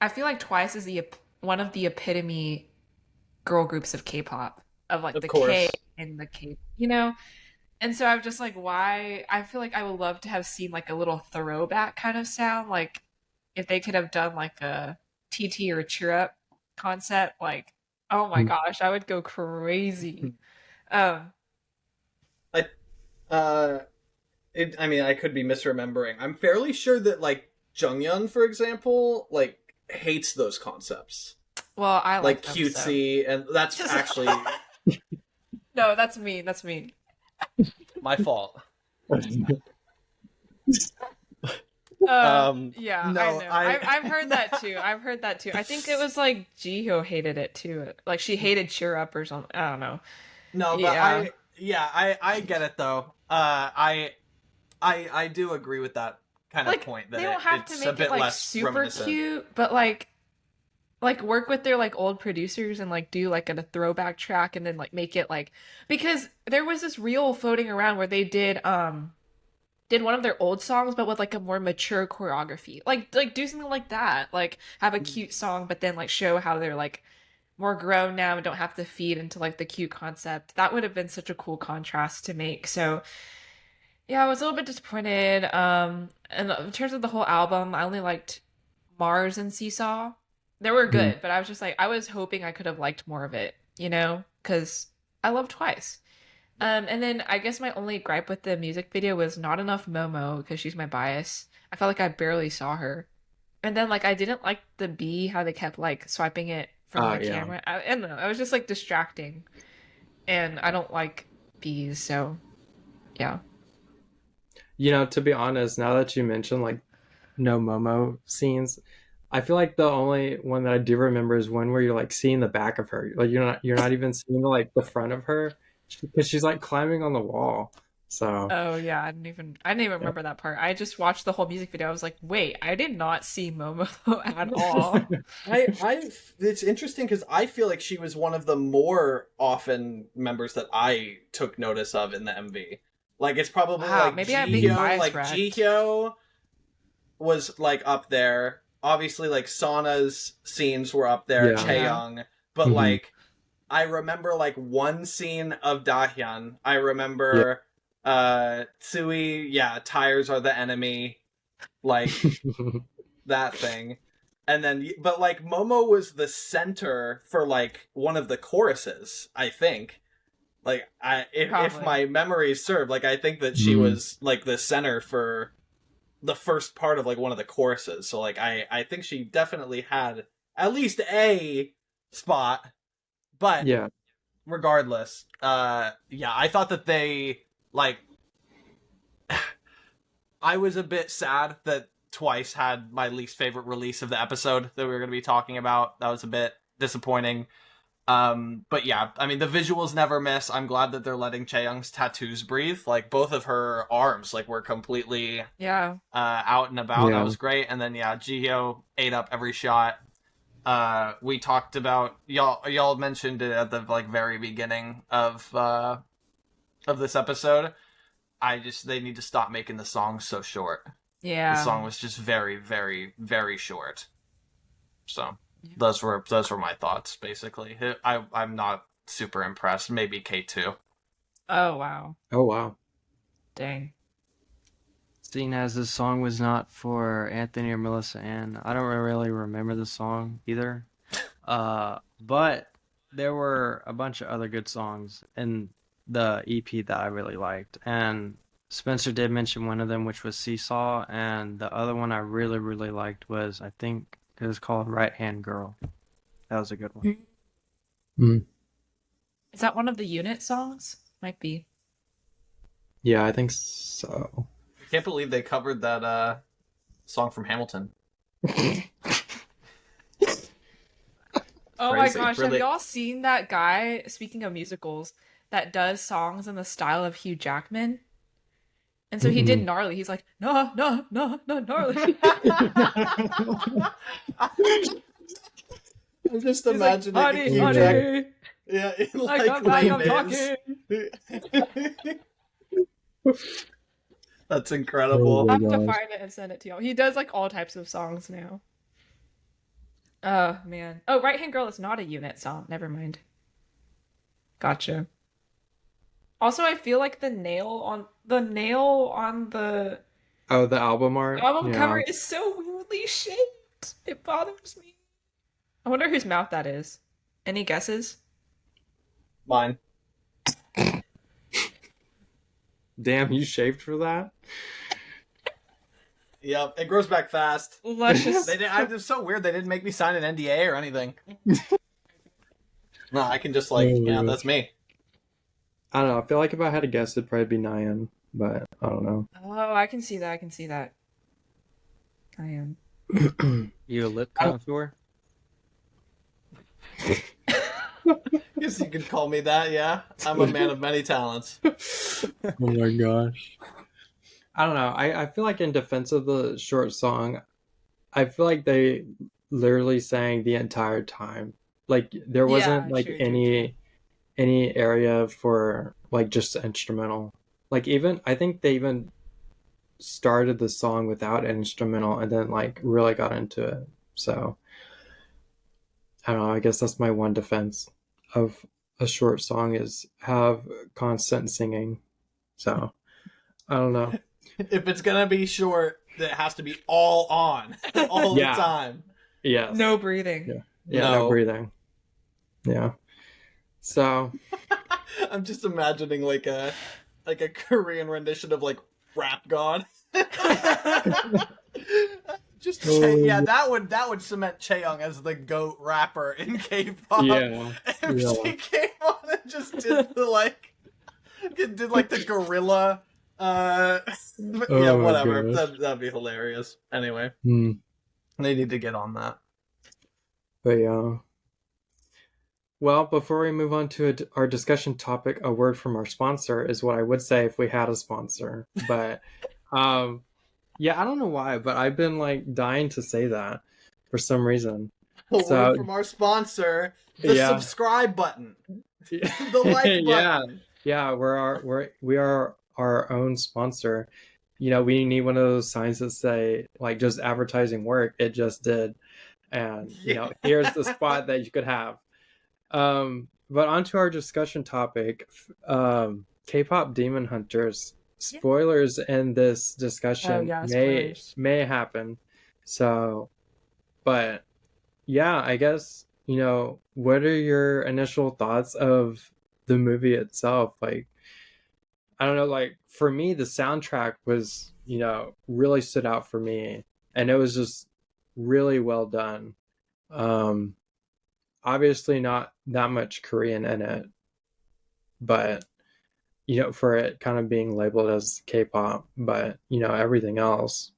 I feel like Twice is one of the epitome girl groups of K-pop, of like Of the course. K and the K, And so I'm just like, why? I feel like I would love to have seen like a little throwback kind of sound, like if they could have done like a TT or Cheer Up concept, like, oh my gosh, I would go crazy. Um, I mean, I could be misremembering. I'm fairly sure that like Junghyun, for example, like hates those concepts. well, I Like them, cutesy, and that's Just- actually No, that's mean. That's mean. my fault. Yeah, no, I know. I- I've heard that too. I've heard that too. I think it was like Jihyo hated it too. Like she hated Cheer Up or something. I don't know. No, but I get it though. I do agree with that kind of Like point that they don't have it's to a make bit it like less super reminiscent. cute, but like work with their like old producers and like do like a throwback track and then like make it like, because there was this reel floating around where they did one of their old songs but with like a more mature choreography, like do something like that, like have a cute song but then like show how they're like more grown now and don't have to feed into like the cute concept. That would have been such a cool contrast to make. So yeah, I was a little bit disappointed. And in terms of the whole album, I only liked Mars and Seesaw. They were good, but I was just like, I was hoping I could have liked more of it, because I love Twice. And then I guess my only gripe with the music video was not enough Momo, because she's my bias. I felt like I barely saw her. And then like I didn't like the B, how they kept like swiping it from the camera. I don't know. I was just like distracting, and I don't like bees, so yeah. To be honest, now that you mentioned like no Momo scenes, I feel like the only one that I do remember is one where you're like seeing the back of her. Like you're not even seeing like the front of her, because she's like climbing on the wall. So Oh yeah, I didn't even remember that part. I just watched the whole music video. I was like, wait, I did not see Momo at all. It's interesting because I feel like she was one of the more often members that I took notice of in the MV. Like it's probably Wow, like maybe I'm being Jihyo, biased, like Brad. Jihyo was like up there. Obviously, like Sana's scenes were up there, Yeah. Chaeyoung, but Mhm. like I remember like one scene of Dahyun. I remember Tsui, yeah, tires are the enemy, like that thing. And then, but like Momo was the center for like one of the choruses, I think. Like if my memory served, like I think that she was like the center for the first part of like one of the choruses. So like I think she definitely had at least a spot. But Yeah. regardless, yeah, I thought that they like I was a bit sad that Twice had my least favorite release of the episode that we were going to be talking about. That was a bit disappointing. But yeah, I mean, the visuals never miss. I'm glad that they're letting Chaeyoung's tattoos breathe. Like, both of her arms, like, were completely out and about. Yeah. That was great. And then, yeah, Jihyo ate up every shot. We talked about, y'all mentioned it at the, like, very beginning of this episode. They need to stop making the song so short. Yeah. The song was just very, very, very short. So those were my thoughts, basically. I'm not super impressed. Maybe K2. Oh, wow. Oh, wow. Dang. Seeing as this song was not for Anthony or Melissa Ann, I don't really remember the song either. But there were a bunch of other good songs in the EP that I really liked. And Spencer did mention one of them, which was Seesaw. And the other one I really, really liked was, I think it was called Right Hand Girl. That was a good one. Mm. Is that one of the unit songs? Might be. Yeah, I think so. I can't believe they covered that song from Hamilton. Oh my Crazy. gosh, Really- have y'all seen that guy, speaking of musicals, that does songs in the style of Hugh Jackman? And so he did Gnarly. He's like, no, Gnarly. I'm just He's like, imagining honey, Hugh honey, Jackman. Yeah, I come back, I'm Les talking. Mis. That's incredible. I'll have to find it and send it to y'all. He does like all types of songs now. Oh, man. Oh, Right Hand Girl is not a unit song. Never mind. Gotcha. Also, I feel like the nail on the Oh, the album art? album Yeah. cover is so weirdly shaped. It bothers me. I wonder whose mouth that is. Any guesses? Mine. Damn, you shaved for that? Yep, it grows back fast. Luscious. It's so weird. They didn't make me sign an NDA or anything. No, I can just like, Oh, yeah, gosh. that's me. I don't know. I feel like if I had to guess, it'd probably be Nyan, but I don't know. Oh, I can see that. I am. You a lip contour? Guess you could call me that, yeah. I'm a man of many talents. Oh my gosh. I don't know. I feel like in defense of the short song, I feel like they literally sang the entire time. Like there wasn't Yeah, like true. any area for like just the instrumental. Like even I think they even started the song without an instrumental and then like really got into it. So I don't know, I guess that's my one defense of a short song is have constant singing. So I don't know. If it's gonna be short, it has to be all on. All Yeah. the time. Yes. No breathing. Yeah. Yeah, no breathing. Yeah. So I'm just imagining like a Korean rendition of like Rap God. Just yeah, that would cement Chaeyoung as the GOAT rapper in K-pop. yeah. If Yeah. she came on and just did the gorilla yeah, Oh my whatever. gosh. That'd be hilarious. Anyway, Hmm. they need to get on that. But yeah. Well, before we move on to our discussion topic, a word from our sponsor is what I would say if we had a sponsor. But yeah, I don't know why, but I've been like dying to say that for some reason. A So- word from our sponsor, the Yeah. subscribe button, the like button. Yeah, we are our own sponsor. You know, we need one of those signs that say like just advertising work. It just did. And you know, here's the spot that you could have. But onto our discussion topic, K-pop Demon Hunters. Spoilers in this discussion Oh, yeah, spoilers. may happen. So But yeah, I guess, what are your initial thoughts of the movie itself? Like, I don't know, like for me, the soundtrack was, really stood out for me, and it was just really well done. Um, Obviously not that much Korean in it, but for it kind of being labeled as K-pop, but everything else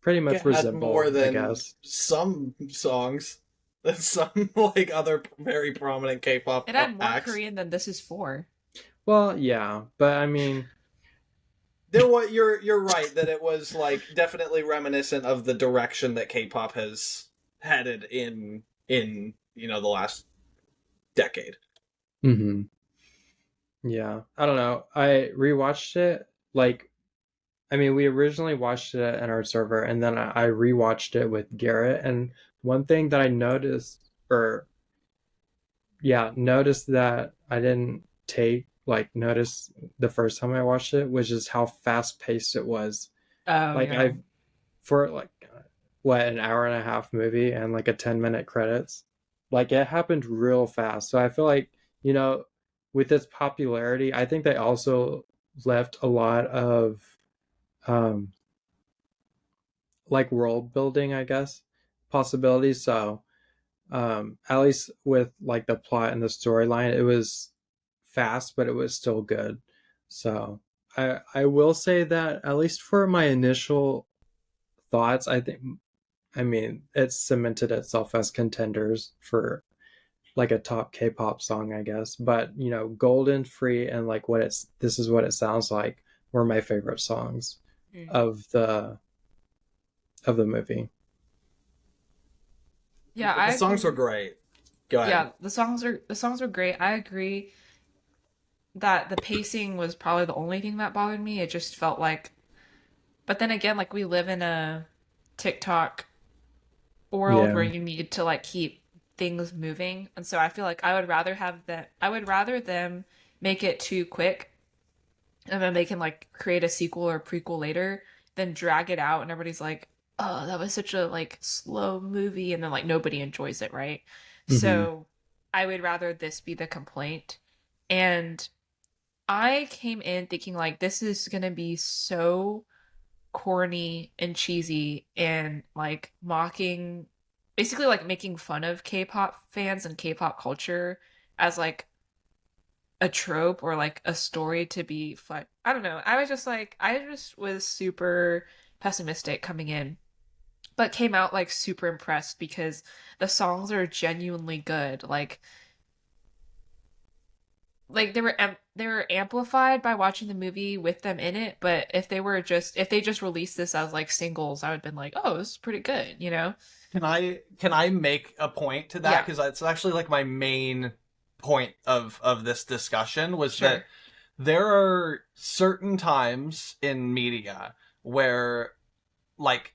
pretty much Had more resembled, I than guess. some songs than some like other very prominent K-pop It had more acts. Korean than This Is For. Well, yeah, but I mean, You're right that it was like definitely reminiscent of the direction that K-pop has headed in the last decade. mhm. Yeah, I don't know. I rewatched it. Like, I mean, we originally watched it in our server, and then I rewatched it with Garrett. And one thing that I noticed, or yeah, noticed that I didn't notice the first time I watched it was just how fast paced it was. Oh, Like yeah. I, for like what, an hour and a half movie and like a 10-minute credits, like it happened real fast. So I feel like, you know, with its popularity, I think they also left a lot of um like world building, I guess, possibilities. So at least with like the plot and the storyline, it was fast, but it was still good. So I will say that at least for my initial thoughts, I mean it cemented itself as contenders for like a top K-pop song, I guess. But Golden, Free, and like what it's this is what it sounds like were my favorite songs Mm. of the movie. Yeah, I The songs were agree. great. Go ahead. Yeah, the songs are great. I agree that the pacing was probably the only thing that bothered me. It just felt like, but then again, like we live in a TikTok world Yeah. where you need to like keep things moving, and so I feel like I would rather them make it too quick, and then they can like create a sequel or prequel later than drag it out and everybody's like, oh, that was such a like slow movie, and then like nobody enjoys it, right? Hmm. So I would rather this be the complaint. And I came in thinking like this is gonna be so corny and cheesy and like mocking, basically like making fun of K-pop fans and K-pop culture as like a trope or like a story to be fun. I don't know. I just was super pessimistic coming in, but came out like super impressed because the songs are genuinely good. Like they were amplified by watching the movie with them in it, but if they just released this as like singles, I would have been like, "Oh, this is pretty good," you know? Can I make a point to that? Yeah, Because it's actually like my main point of this discussion was sure. that there are certain times in media where like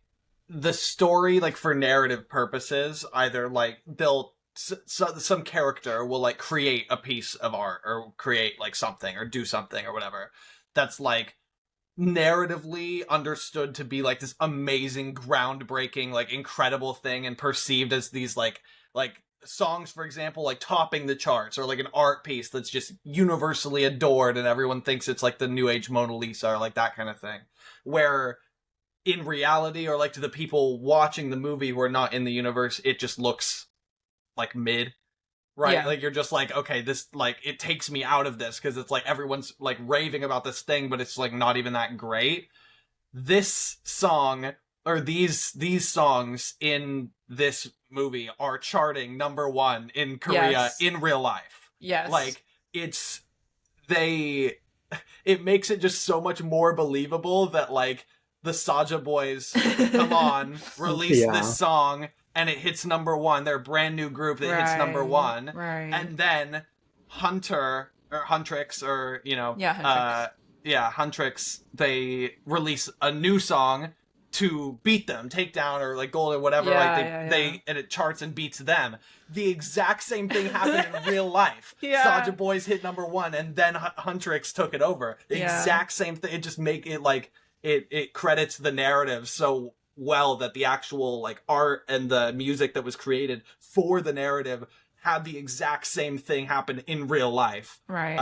the story, like for narrative purposes, either like some character will like create a piece of art or create like something or do something or whatever that's like narratively understood to be like this amazing, groundbreaking, like incredible thing and perceived as these like songs, for example, like topping the charts, or like an art piece that's just universally adored and everyone thinks it's like the new age Mona Lisa or like that kind of thing. Where in reality, or like to the people watching the movie who are not in the universe, it just looks like mid, right? Yeah. Like you're just like, okay, this like it takes me out of this because it's like everyone's like raving about this thing, but it's like not even that great. This song, or these songs in this movie are charting number one in Korea Yes. in real life. Yes. Like it's they it makes it just so much more believable that like the Saja boys come on, release this Yeah. song, and it hits number one. They're a brand new group that hits number Right. one, Right. and then Hunter or Huntrix or Yeah, Hendrix. yeah, Huntrix, they release a new song to beat them, take down or like gold or whatever. Like Yeah, they yeah, yeah. they and it charts and beats them. The exact same thing happened in real life. Yeah. Saja Boys hit number one, and then Huntrix took it over. The Yeah. exact same thing. It just make it like it credits the narrative so well that the actual like art and the music that was created for the narrative had the exact same thing happen in real life. Right.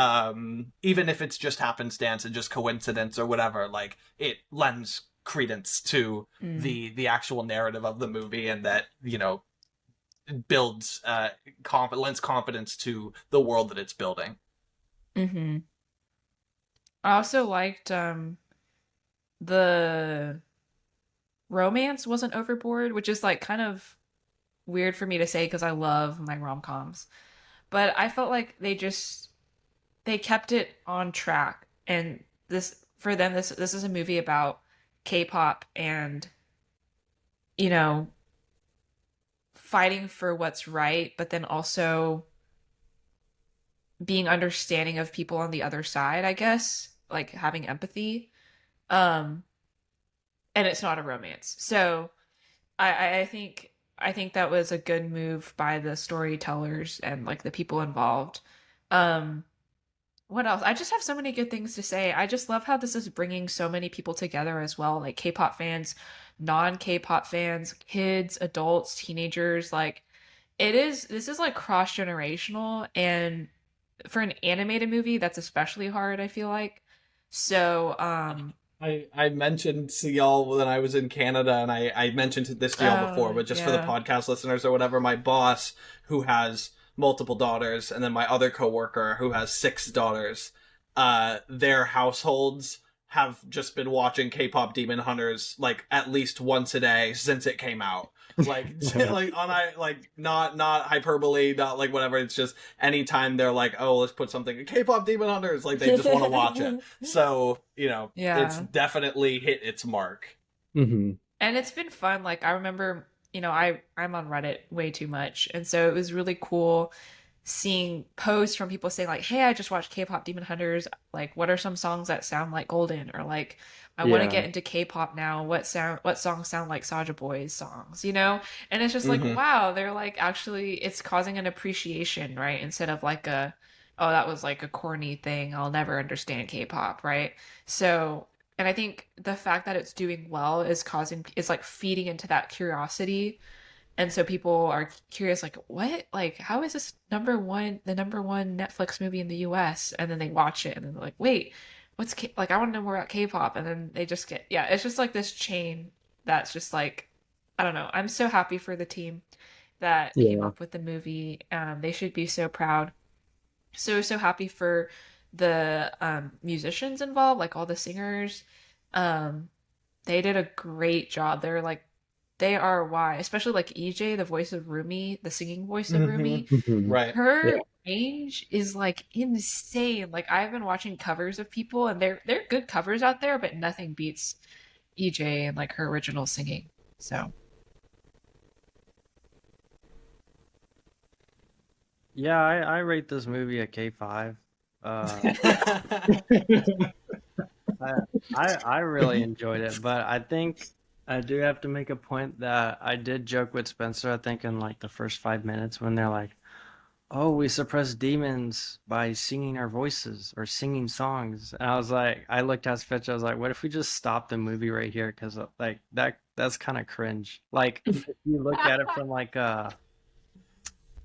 Even if it's just happenstance and just coincidence or whatever, like it lends credence to the actual narrative of the movie, and that, you know, builds lends confidence to the world that it's building. Mm-hmm. I also liked the romance wasn't overboard, which is like kind of weird for me to say because I love my rom-coms. But I felt like they kept it on track. And this for them this is a movie about K-pop and, you know, fighting for what's right, but then also being understanding of people on the other side, I guess, like having empathy. Um and it's not a romance. So I think that was a good move by the storytellers and like the people involved. Um, what else? I just have so many good things to say. I just love how this is bringing so many people together as well, like K-pop fans, non-K-pop fans, kids, adults, teenagers. Like this is like cross-generational, and for an animated movie, that's especially hard, I feel like. So, I mentioned to y'all when I was in Canada, and I mentioned this to y'all before, but just for the yeah. podcast listeners or whatever, my boss, who has multiple daughters, and then my other coworker who has 6 daughters, their households have just been watching K-pop Demon Hunters like at least once a day since it came out. Like, like not hyperbole, not like whatever. It's just anytime they're like, oh, let's put something K-pop Demon Hunters, like they just want to watch it. So, you know, it's definitely hit its mark. Mm-hmm. And it's been fun. Like I remember, you know, I'm on Reddit way too much, and so it was really cool seeing posts from people saying like, "Hey, I just watched K-pop Demon Hunters. Like, what are some songs that sound like Golden?" Or like, "I want to Yeah. get into K-pop now. What songs sound like Soulja Boy's songs?" You know? And it's just like, wow, they're like actually it's causing an appreciation, right? Instead of like a, oh, that was like a corny thing. I'll never understand K-pop, right? So, and I think the fact that it's doing well is like feeding into that curiosity, and so people are curious, like, what? Like, how is this the number one Netflix movie in the US? And then they watch it and then they're like, wait, like, I want to know more about K-pop. And then they just yeah, it's just like this chain that's just like, I don't know. I'm so happy for the team that came Yeah. up with the movie. They should be so proud. So happy for the musicians involved, like all the singers. Um, they did a great job. They are why, especially like EJ, the voice of Rumi, the singing voice of Rumi. Mm-hmm. Right. Her Yeah. range is like insane. Like I've been watching covers of people, and they're good covers out there, but nothing beats EJ and like her original singing. So Yeah, I rate this movie a K5. I really enjoyed it, but I think I do have to make a point that I did joke with Spencer, I think, in like the first 5 minutes when they're like, "Oh, we suppress demons by singing our voices or singing songs." And I was like, I looked at Spencer, I was like, what if we just stop the movie right here? Because like that's kind of cringe. Like if you look at it from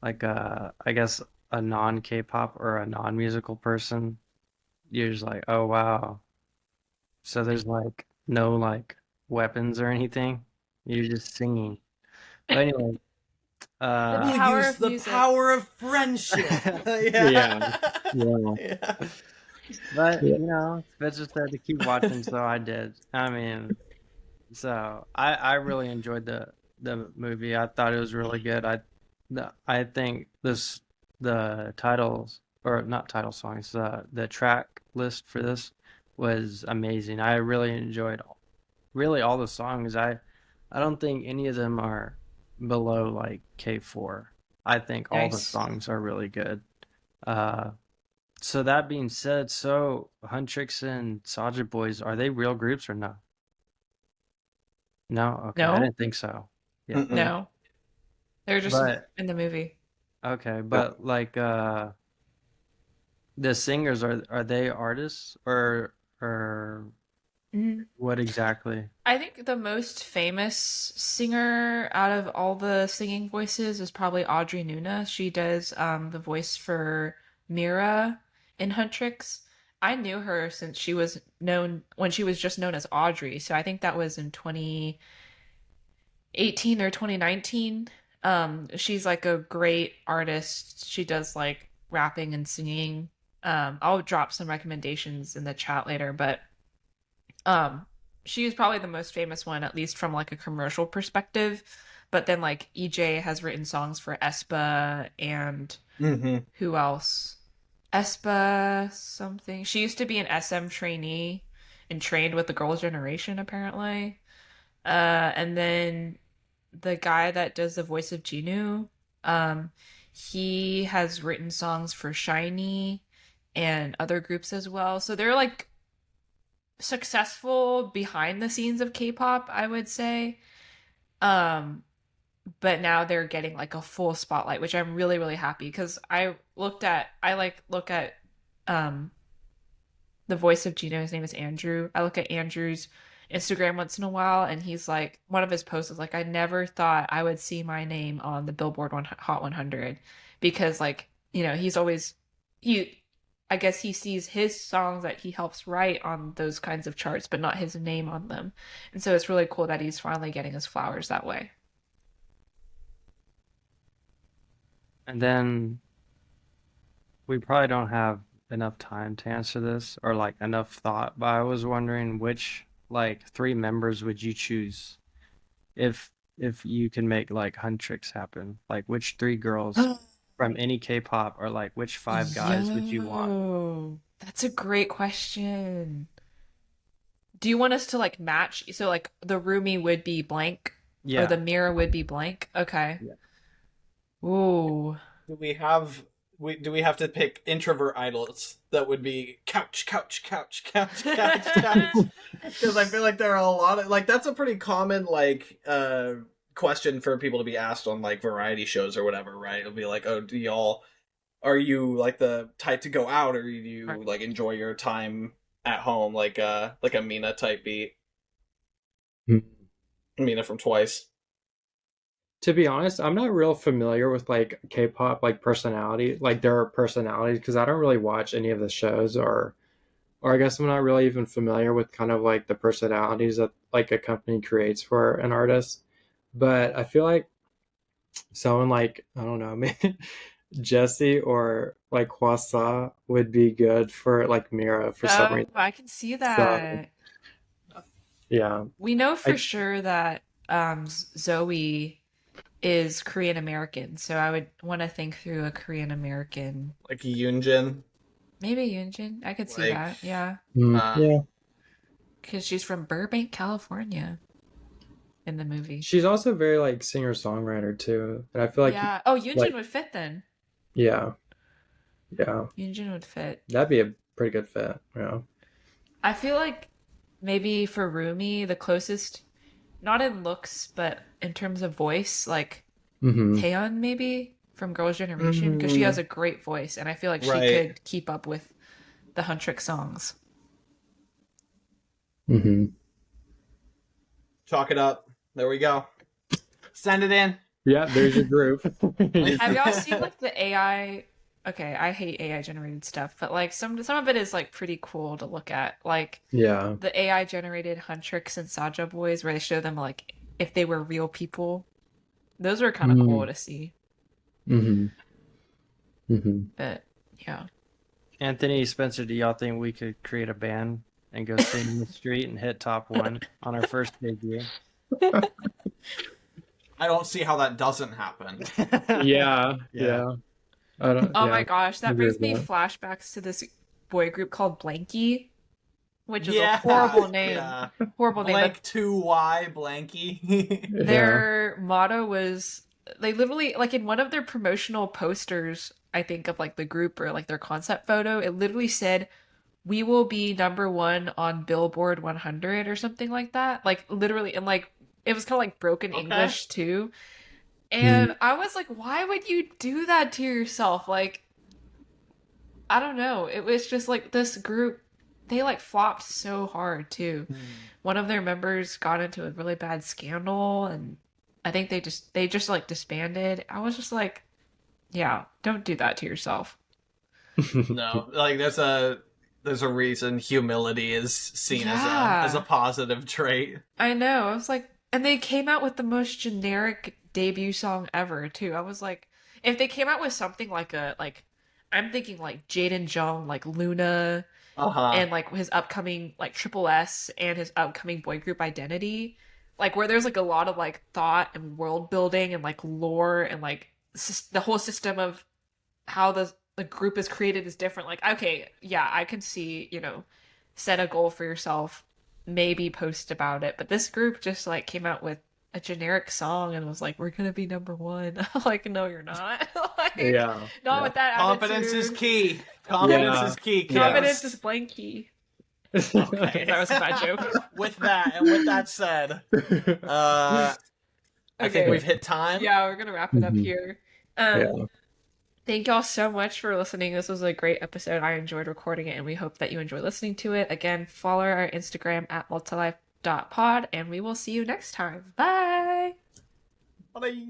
I guess a non-K-pop or a non-musical person, you're just like, oh wow. So there's like no like weapons or anything. You're just singing. But anyway, the We'll power use of the music. power of friendship. Yeah. Yeah. Yeah. but Yeah. you know, Spencer said to keep watching, so I did. I mean, so I really enjoyed the movie. I thought it was really good. I think the titles or not title songs, the track list for this was amazing. I really enjoyed really all the songs. I don't think any of them are below like K4. I think all the Nice. songs are really good. Uh, so that being said, so Huntrix and Soulja Boys, are they real groups or no? No? Okay, I No, didn't think so. Yeah. Mm-mm. no, they're just But in the movie. okay, but like the singers are they artists or Mhm. What exactly? I think the most famous singer out of all the singing voices is probably Audrey Nuna. She does the voice for Mira in Huntrix. I knew her since she was known when she was just known as Audrey. So I think that was in 2018 or 2019. She's like a great artist. She does like rapping and singing. I'll drop some recommendations in the chat later, but um, she is probably the most famous one, at least from like a commercial perspective. But then like EJ has written songs for aespa and Mm-hmm. who else? aespa something. She used to be an SM trainee and trained with the Girls' Generation apparently. And then the guy that does the voice of Genu, um, he has written songs for Shiny and other groups as well. So they're like successful behind the scenes of K-pop, I would say. Um, but now they're getting like a full spotlight, which I'm really, really happy because I like look at um the voice of Gino. His name is Andrew. I look at Andrew's Instagram once in a while, and he's like, one of his posts is like, I never thought I would see my name on the Billboard Hot 100 because, like, he's always he. I guess he sees his songs that he helps write on those kinds of charts, but not his name on them. And so it's really cool that he's finally getting his flowers that way. And then we probably don't have enough time to answer this or like enough thought, but I was wondering which like three members would you choose if you can make like Huntrix happen? Like which three girls from any K-pop or like which five guys would you want? Yo, that's a great question. Do you want us to like match? So like the roomie would be blank, or Yeah. the mirror would be blank. Okay. Yeah. Ooh. Do we have to pick introvert idols that would be couch, couch, couch, couch, couch, couch? Because I feel like there are a lot of like that's a pretty common like question for people to be asked on like variety shows or whatever, right? It'll be like, oh, are you like the type to go out, or do you like enjoy your time at home, like a Mina type beat? Hmm. Mina from Twice. To be honest, I'm not real familiar with like K-pop like personality, like their personalities, because I don't really watch any of the shows, or I guess I'm not really even familiar with kind of like the personalities that like a company creates for an artist. But I feel like someone like, I don't know, maybe Jesse or like Kwasa would be good for like Mira for some Oh, reason. I can see So that. yeah, We know for I sure that Zoe is Korean American, so I would want to think through a Korean American. Like Yoonjin. Maybe Yunjin. I could see Like that. Yeah, uh yeah. because she's from Burbank, California in the movie. She's also very like singer songwriter too, and I feel Yeah. Oh, Yunjin like would fit then. yeah, yeah, Yunjin would fit. that'd be a pretty good fit. Yeah. I feel like maybe for Rumi, the closest, not in looks, but in terms of voice, like Mm-hmm. Taeyeon maybe from Girls' Generation, because she has a great voice, and I feel like she Right. could keep up with the Huntrix songs. Mm-hmm. Chalk it up. There we go. Send it in. Yeah, there's your group. Have y'all seen like the AI? Okay, I hate AI generated stuff, but like some of it is like pretty cool to look at. Like Yeah. the AI generated Huntrix and Saja boys, where they show them like if they were real people. Those were kind of cool to see. Mm-hmm. Mm-hmm. But yeah. Anthony, Spencer, do y'all think we could create a band and go sing in the street and hit top one on our first debut? I don't see how that doesn't happen. Yeah. Yeah. I don't. Oh Yeah. my gosh, that agree brings with me that. flashbacks to this boy group called Blanky, which is Yeah, a horrible name. yeah. Horrible name. Blank 2Y Blanky. But their motto was they literally like in one of their promotional posters, I think of like the group or like their concept photo, it literally said, "We will be #1 on Billboard 100" or something like that. Like literally, and like it was kind of like broken Okay. English too. And I was like, why would you do that to yourself? Like, I don't know. It was just like this group. they like flopped so hard too. One of their members got into a really bad scandal, and I think they just like disbanded. I was just like, yeah, don't do that to yourself. No, like there's a reason humility is seen as a Yeah. positive trait. I know. I was like, and they came out with the most generic debut song ever, too. I was like, if they came out with something like I'm thinking like Jaden Jung, like Luna, Uh-huh. and like his upcoming like Triple S and his upcoming boy group Identity, like where there's like a lot of like thought and world building and like lore and like the whole system of how the group is created is different. Like, okay, yeah, I can see, set a goal for yourself, maybe post about it. But this group just like came out with a generic song and was like, "We're gonna be number one." I'm like, no, you're not. Like, Yeah. not Yeah. with that Confidence is attitude. key. Confidence Yeah. is key. Yeah. Confidence is blank key. Okay, that was a bad joke. With that said, I think Okay. we've hit time. Yeah, we're gonna wrap it up Mhm. here. Yeah. Thank y'all so much for listening. This was a great episode. I enjoyed recording it, and we hope that you enjoy listening to it. Again, follow our Instagram at multilife.pod, and we will see you next time. Bye! Bye.